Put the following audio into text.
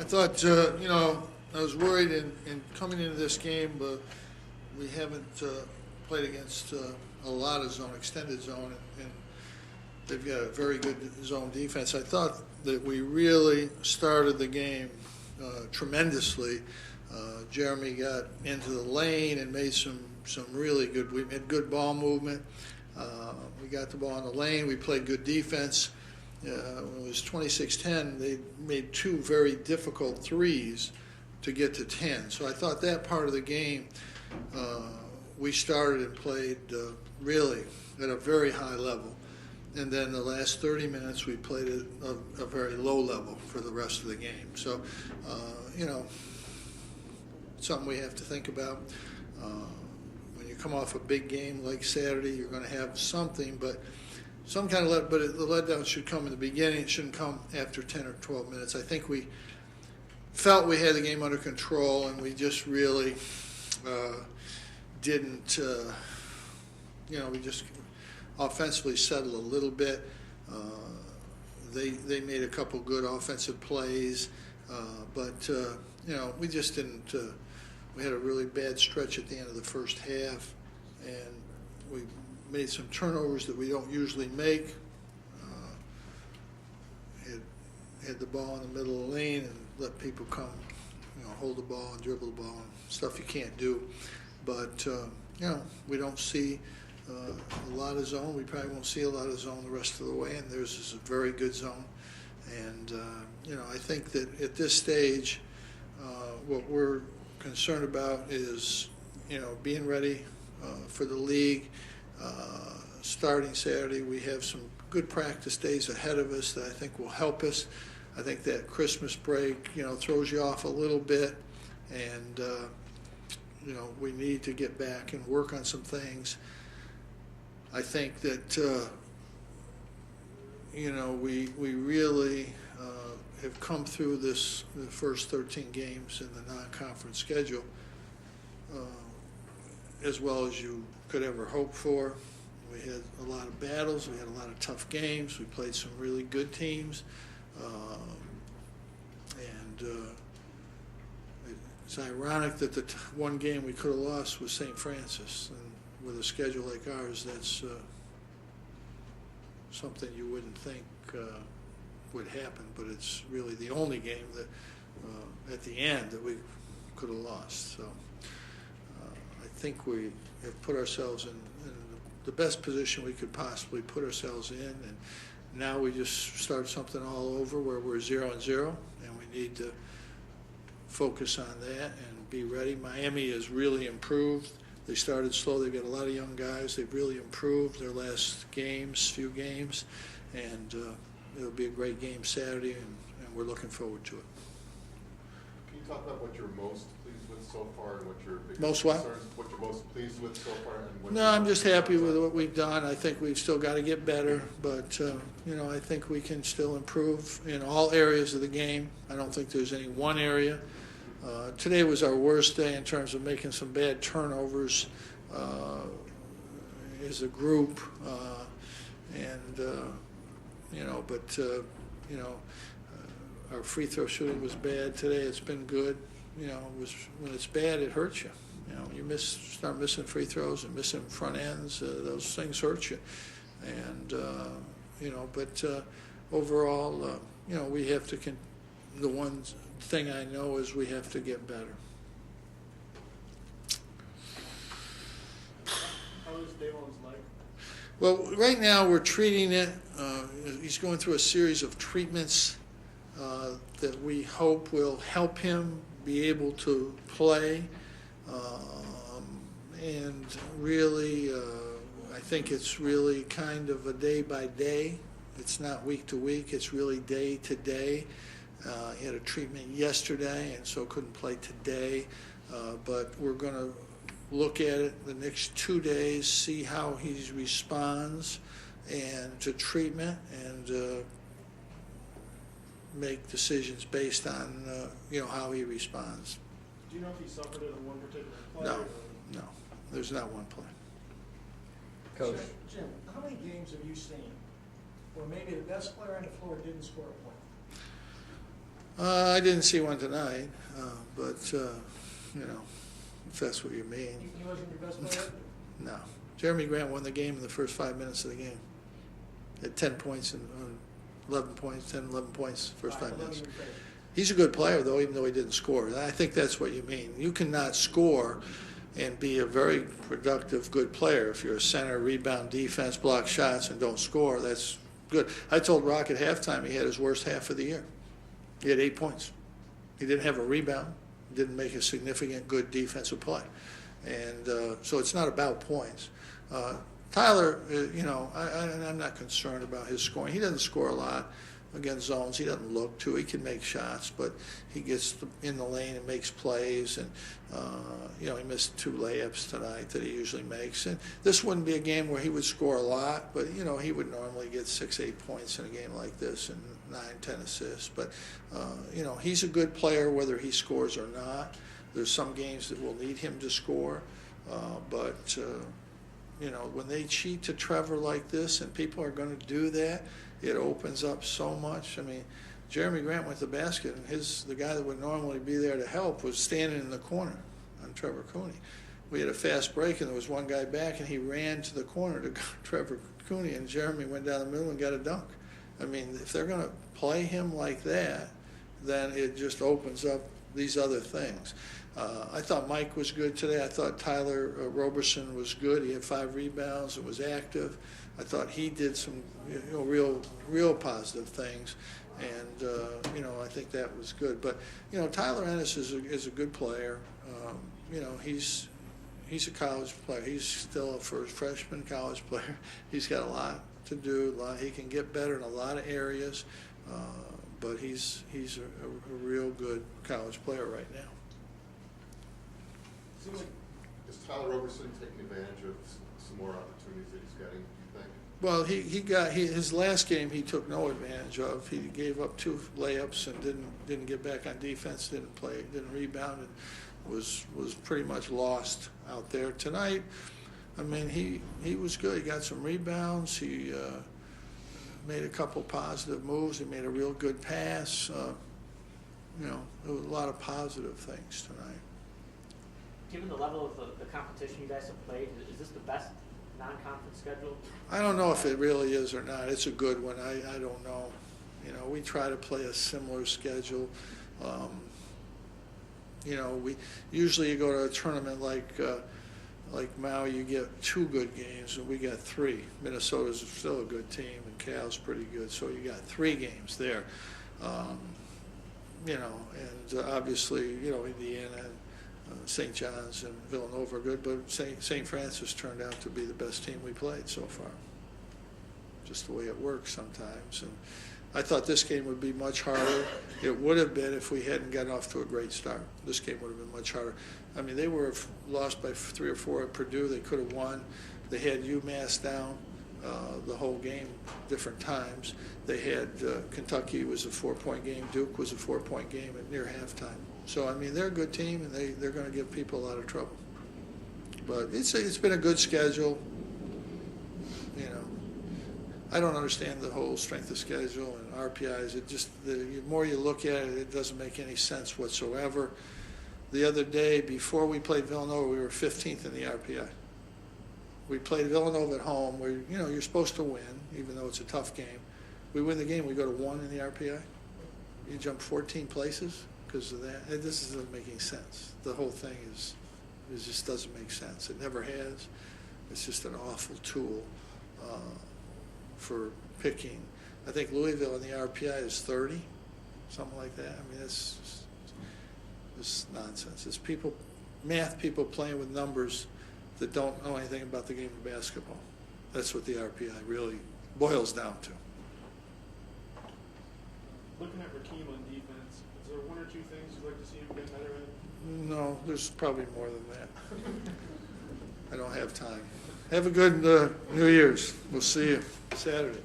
I thought, I was worried in coming into this game, but we haven't played against a lot of zone, extended zone, and they've got a very good zone defense. I thought that we really started the game tremendously. Jeremy got into the lane and made some really good. We had good ball movement. We got the ball in the lane. We played good defense. When it was 26-10, they made two very difficult threes to get to 10. So I thought that part of the game we started and played really at a very high level. And then the last 30 minutes we played at a very low level for the rest of the game. So, something we have to think about. When you come off a big game like Saturday, you're going to have something, but some kind of the letdown should come in the beginning. It shouldn't come after 10 or 12 minutes. I think we felt we had the game under control, and we just really didn't. We just offensively settled a little bit. They made a couple good offensive plays, but we just didn't. We had a really bad stretch at the end of the first half, and we made some turnovers that we don't usually make. Had the ball in the middle of the lane and let people come, hold the ball and dribble the ball and stuff you can't do. But, we don't see a lot of zone. We probably won't see a lot of zone the rest of the way, and theirs is a very good zone. And, I think that at this stage, what we're concerned about is, being ready for the league. Starting Saturday, we have some good practice days ahead of us that I think will help us. I think that Christmas break, throws you off a little bit, and we need to get back and work on some things. I think that we really have come through the first 13 games in the non-conference schedule as well as you could ever hope for. We had a lot of battles. We had a lot of tough games. We played some really good teams. It's ironic that the one game we could have lost was St. Francis. And with a schedule like ours, that's something you wouldn't think would happen, but it's really the only game that at the end that we could have lost. So I think we have put ourselves in the best position we could possibly put ourselves in, and now we just start something all over where we're 0-0, and we need to focus on that and be ready. Miami has really improved. They started slow. They've got a lot of young guys. They've really improved their last few games, and it'll be a great game Saturday, and we're looking forward to it. Can you talk about what you're most pleased with so far and what your biggest most concerns, what you're most pleased with so far? And what No, I'm just happy with what we've done. I think we've still got to get better, but I think we can still improve in all areas of the game. I don't think there's any one area. Today was our worst day in terms of making some bad turnovers as a group, our free throw shooting was bad today. It's been good. When it's bad, it hurts you. You start missing free throws and missing front ends. Those things hurt you, and overall, we have to. The one thing I know is we have to get better. How is Damon's leg? Well, right now we're treating it. He's going through a series of treatments that we hope will help him be able to play. And really, I think it's really kind of a day by day. It's not week to week. It's really day to day. He had a treatment yesterday, and so couldn't play today. But we're going to look at it the next 2 days, see how he responds and to treatment, and make decisions based on how he responds. Do you know if he suffered it in one particular play? No, there's not one play. Coach. Jim, how many games have you seen where maybe the best player on the floor didn't score a point? I didn't see one tonight, but, you know, if that's what you mean. He wasn't your best player? No. Jeremy Grant won the game in the first 5 minutes of the game. Had 10 points and 11 points, 10, 11 points first 5 minutes. He's a good player, though, even though he didn't score. And I think that's what you mean. You cannot score and be a very productive, good player. If you're a center, rebound, defense, block shots, and don't score, that's good. I told Rock at halftime he had his worst half of the year. He had 8 points. He didn't have a rebound, didn't make a significant good defensive play. And so it's not about points. Tyler, you know, I'm not concerned about his scoring. He doesn't score a lot against zones. He doesn't look to. He can make shots, but he gets in the lane and makes plays. And, you know, he missed 2 layups tonight that he usually makes. And this wouldn't be a game where he would score a lot, but, you know, he would normally get 6, 8 points in a game like this and 9, 10 assists. But, you know, he's a good player whether he scores or not. There's some games that will need him to score, but you know, when they cheat to Trevor like this, and people are going to do that, it opens up so much. I mean, Jeremy Grant went to the basket, and the guy that would normally be there to help was standing in the corner on Trevor Cooney. We had a fast break, and there was one guy back, and he ran to the corner to Trevor Cooney, and Jeremy went down the middle and got a dunk. I mean, if they're going to play him like that, then it just opens up these other things. I thought Mike was good today. I thought Tyler Roberson was good. He had 5 rebounds and was active. I thought he did some, you know, real positive things, and you know, I think that was good. But you know, Tyler Ennis is a good player. You know, he's a college player. He's still a freshman college player. He's got a lot to do. He can get better in a lot of areas, but he's a real good college player right now. Seems like, is Tyler Roberson taking advantage of some more opportunities that he's getting, do you think? Well, his last game he took no advantage of. He gave up 2 layups and didn't get back on defense, didn't play, didn't rebound, and was pretty much lost out there. Tonight, I mean, he was good. He got some rebounds. He made a couple positive moves. He made a real good pass. You know, there was a lot of positive things tonight. Given the level of the competition you guys have played, is this the best non-conference schedule? I don't know if it really is or not. It's a good one. I don't know. You know, we try to play a similar schedule. You know, we usually you go to a tournament like Maui, you get 2 good games, and we got 3. Minnesota's still a good team, and Cal's pretty good, so you got 3 games there. You know, and obviously, you know, Indiana and St. John's and Villanova are good, but St. Francis turned out to be the best team we played so far. Just the way it works sometimes. And I thought this game would be much harder. It would have been if we hadn't gotten off to a great start. This game would have been much harder. I mean, they were lost by 3 or 4 at Purdue. They could have won. They had UMass down the whole game, different times. They had Kentucky was a 4-point game. Duke was a 4-point game at near halftime. So, I mean, they're a good team, and they're going to give people a lot of trouble. But it's been a good schedule. You know, I don't understand the whole strength of schedule and RPIs. It just, the more you look at it, it doesn't make any sense whatsoever. The other day, before we played Villanova, we were 15th in the RPI. We played Villanova at home, where, you know, you're supposed to win, even though it's a tough game. We win the game, we go to 1 in the RPI. You jump 14 places because of that. This isn't making sense. The whole thing it just doesn't make sense. It never has. It's just an awful tool for picking. I think Louisville in the RPI is 30, something like that. I mean, it's nonsense. It's math people playing with numbers that don't know anything about the game of basketball. That's what the RPI really boils down to. Looking at Rakeem on defense, is there 1 or 2 things you'd like to see him get better at? No, there's probably more than that. I don't have time. Have a good New Year's. We'll see you Saturday.